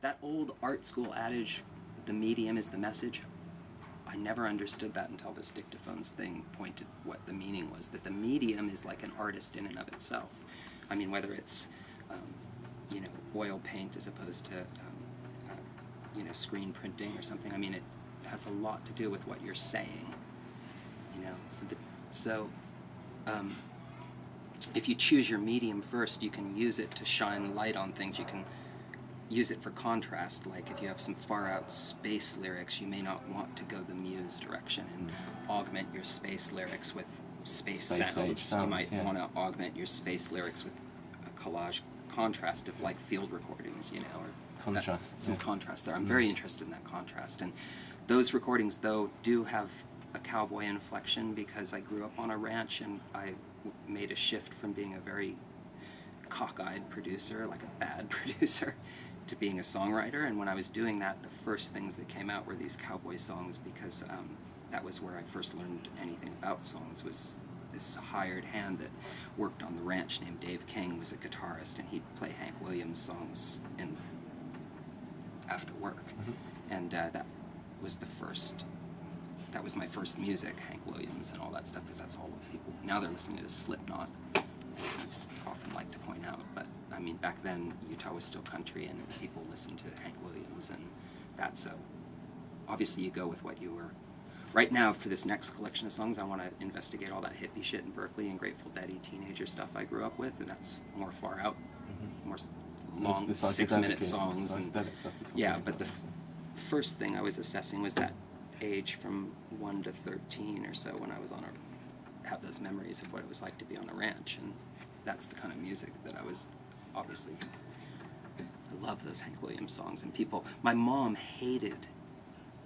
that old art school adage, the medium is the message, I never understood that until this dictaphones thing pointed what the meaning was, that the medium is like an artist in and of itself. I mean, whether it's, you know, oil paint as opposed to, you know, screen printing or something. I mean, it has a lot to do with what you're saying, you know. If you choose your medium first, you can use it to shine light on things. You can use it for contrast. Like if you have some far-out space lyrics, you may not want to go the Muse direction and augment your space lyrics with space sounds. You might want to augment your space lyrics with a collage contrast of like field recordings, you know, or contrast. Some contrast there. I'm very interested in that contrast. And those recordings, though, do have a cowboy inflection because I grew up on a ranch and I made a shift from being a very cockeyed producer, like a bad producer, to being a songwriter. And when I was doing that, the first things that came out were these cowboy songs because that was where I first learned anything about songs. Was this hired hand that worked on the ranch named Dave King was a guitarist, and he'd play Hank Williams songs after work. And that was my first music, Hank Williams and all that stuff, because that's all people, now they're listening to Slipknot, as I often like to point out. But I mean, back then Utah was still country and people listened to Hank Williams and that, so obviously you go with what you were. Right now, for this next collection of songs, I want to investigate all that hippie shit in Berkeley and Grateful Dead-y teenager stuff I grew up with, and that's more far out, more long 6-minute songs. And yeah, but the first thing I was assessing was that age from 1 to 13 or so, when I was have those memories of what it was like to be on a ranch, and that's the kind of music that I was, obviously, I love those Hank Williams songs. And my mom hated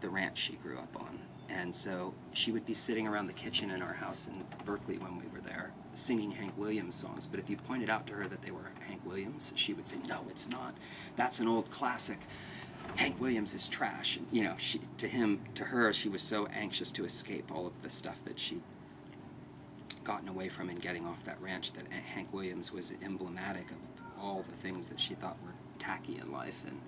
the ranch she grew up on, and so she would be sitting around the kitchen in our house in Berkeley when we were there, singing Hank Williams songs, but if you pointed out to her that they were Hank Williams, she would say, no, it's not, that's an old classic. Hank Williams is trash. You know, to her, she was so anxious to escape all of the stuff that she'd gotten away from in getting off that ranch, that Hank Williams was emblematic of all the things that she thought were tacky in life and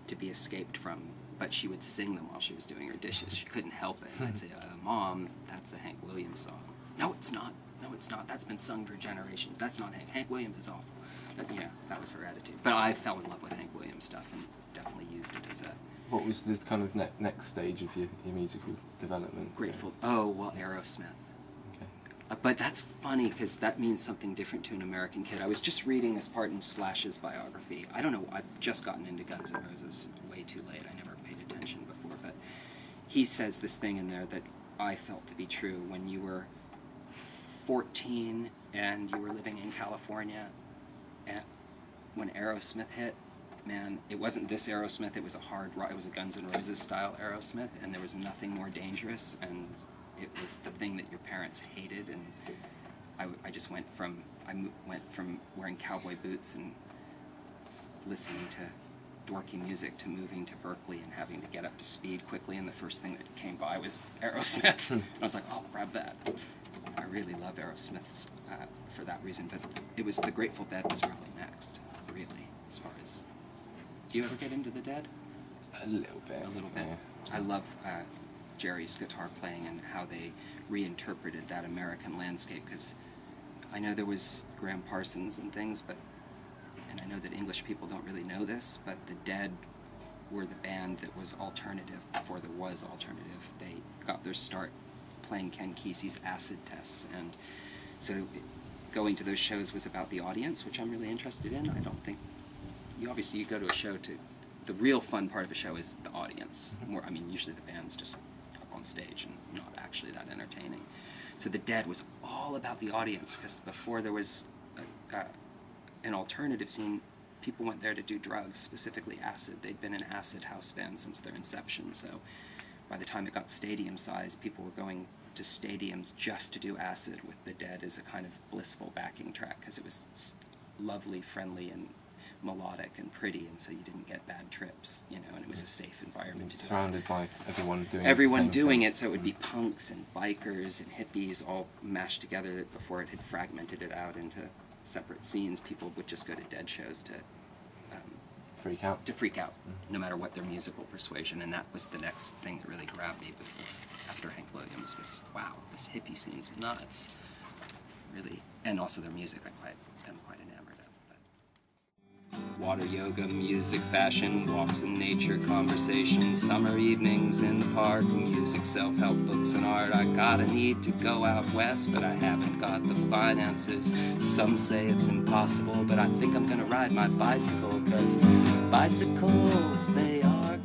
to be escaped from. But she would sing them while she was doing her dishes. She couldn't help it. And I'd say, Mom, that's a Hank Williams song. No, it's not. No, it's not. That's been sung for generations. That's not Hank. Hank Williams is awful. But, you know, that was her attitude. But I fell in love with Hank Williams stuff and definitely used it as a... What was the kind of next stage of your musical development? Grateful. Oh, well, Aerosmith. Okay. But that's funny because that means something different to an American kid. I was just reading this part in Slash's biography. I don't know, I've just gotten into Guns N' Roses way too late. I never paid attention before, but he says this thing in there that I felt to be true. When you were 14 and you were living in California, and when Aerosmith hit, man, it wasn't this Aerosmith, it was a hard rock, it was a Guns N' Roses style Aerosmith, and there was nothing more dangerous, and it was the thing that your parents hated. And I just went from wearing cowboy boots and listening to dorky music to moving to Berkeley and having to get up to speed quickly, and the first thing that came by was Aerosmith. And I was like, I'll grab that. I really love Aerosmith's for that reason, but it was the Grateful Dead was probably next, really, as far as... Do you ever get into the Dead? A little bit. A little bit. Yeah. I love Jerry's guitar playing and how they reinterpreted that American landscape, because I know there was Graham Parsons and things, and I know that English people don't really know this, but the Dead were the band that was alternative before there was alternative. They got their start playing Ken Kesey's Acid Tests, and so going to those shows was about the audience, which I'm really interested in. I don't think you go to a show to... The real fun part of a show is the audience. I mean, usually the band's just up on stage and not actually that entertaining. So the Dead was all about the audience, because before there was an alternative scene, people went there to do drugs, specifically acid. They'd been an acid house band since their inception, so by the time it got stadium size, people were going to stadiums just to do acid with the Dead as a kind of blissful backing track, because it was lovely, friendly, and melodic and pretty, and so you didn't get bad trips, you know, and it was a safe environment to do it. Surrounded by everyone doing it, so it would be punks and bikers and hippies all mashed together. Before it had fragmented it out into separate scenes, people would just go to Dead shows to freak out. To freak out, no matter what their musical persuasion, and that was the next thing that really grabbed me after Hank Williams was, wow, this hippie scene's nuts, really, and also their music am quite enamored of. But water yoga, music, fashion, walks in nature, conversations, summer evenings in the park, music, self-help books and art. I got a need to go out west, but I haven't got the finances. Some say it's impossible, but I think I'm gonna ride my bicycle, 'cause bicycles, they are